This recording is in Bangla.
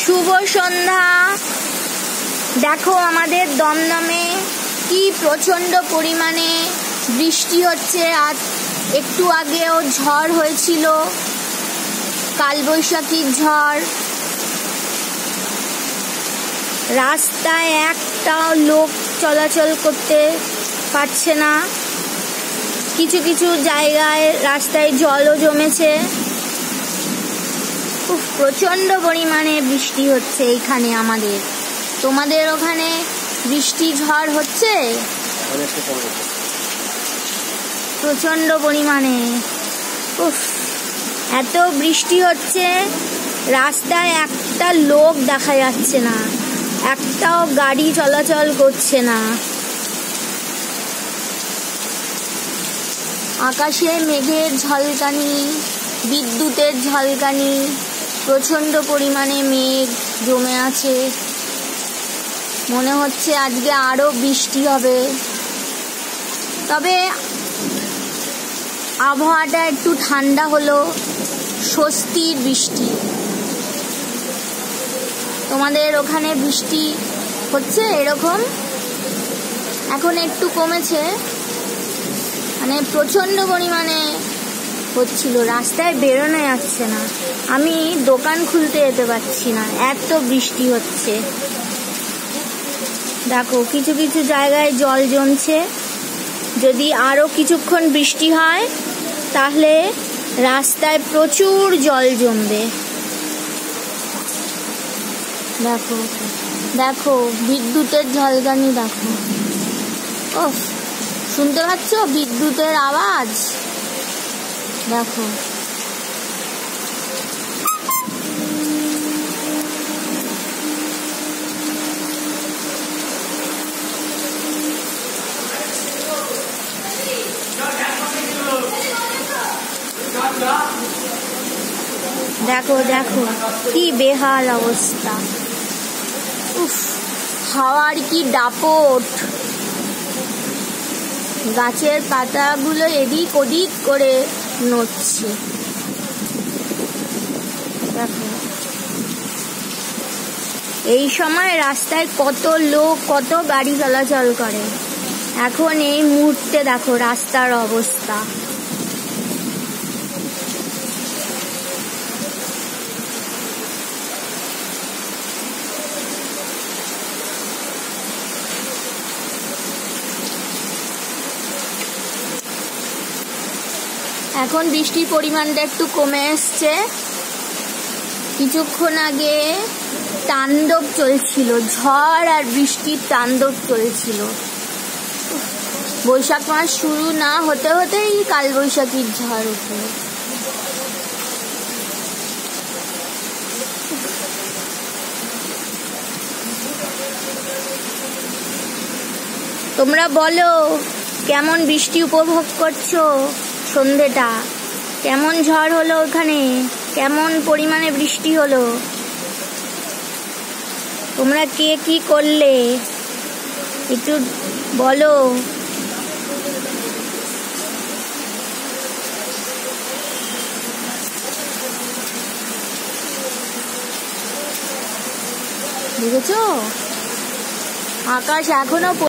শুভ সন্ধ্যা। দেখো আমাদের দমদমে কি প্রচন্ড পরিমাণে বৃষ্টি হচ্ছে। আজ একটু আগেও ঝড় হয়েছিল, কালবৈশাখীর ঝড়। রাস্তায় একটাও লোক চলাচল করতে পারছে না। কিছু কিছু জায়গায় রাস্তায় জলও জমেছে। খুব প্রচন্ড পরিমাণে বৃষ্টি হচ্ছে এইখানে আমাদের। তোমাদের ওখানে বৃষ্টি ঝড় হচ্ছে? প্রচন্ড পরিমাণে এত বৃষ্টি হচ্ছে, রাস্তায় একটা লোক দেখা যাচ্ছে না, একটাও গাড়ি চলাচল করছে না। আকাশে মেঘের ঝলকানি, বিদ্যুতের ঝলকানি, প্রচন্ড পরিমাণে মেঘ জমে আছে। মনে হচ্ছে আজকে আরো বৃষ্টি হবে। তবে আবহাওয়াটা একটু ঠান্ডা হলো, স্বস্তির বৃষ্টি। তোমাদের ওখানে বৃষ্টি হচ্ছে এরকম? এখন একটু কমেছে, মানে প্রচন্ড পরিমাণে হচ্ছিল, রাস্তায় বেরোনো যাচ্ছে না। আমি দোকান খুলতে যেতে পারছি না, এত বৃষ্টি হচ্ছে। দেখো কিছু কিছু জায়গায় জল জমছে। যদি আরো কিছুক্ষণ বৃষ্টি হয় তাহলে রাস্তায় প্রচুর জল জমবে। দেখো দেখো বিদ্যুতের ঝলকানি দেখো। ওহ, শুনতে পাচ্ছ বিদ্যুতের আওয়াজ? দেখো দেখো দেখো কি বেহাল অবস্থা। উফ, হাওয়ার কি দাপট। গাছের পাতাগুলো এদিক ওদিক করে নড়ছে। দেখো এই সময় রাস্তায় কত লোক, কত গাড়ি চলাচল করে। এখন এই মুহূর্তে দেখো রাস্তার অবস্থা। এখন বৃষ্টির পরিমাণটা একটু কমে এসছে। কিছুক্ষণ আগে তাণ্ডব চলছিল, ঝড় আর বৃষ্টির তাণ্ডব চলছিল। বৈশাখ মাস শুরু না হতে হতেই কালবৈশাখীর ঝড় উঠল। তোমরা বলো কেমন বৃষ্টি উপভোগ করছো? সন্ধ্যেটা কেমন ঝড় হলো ওখানে? কেমন পরিমাণে বৃষ্টি হলো? তোমরা কে কি করলে একটু বলো। দেখেছো আকাশ এখনো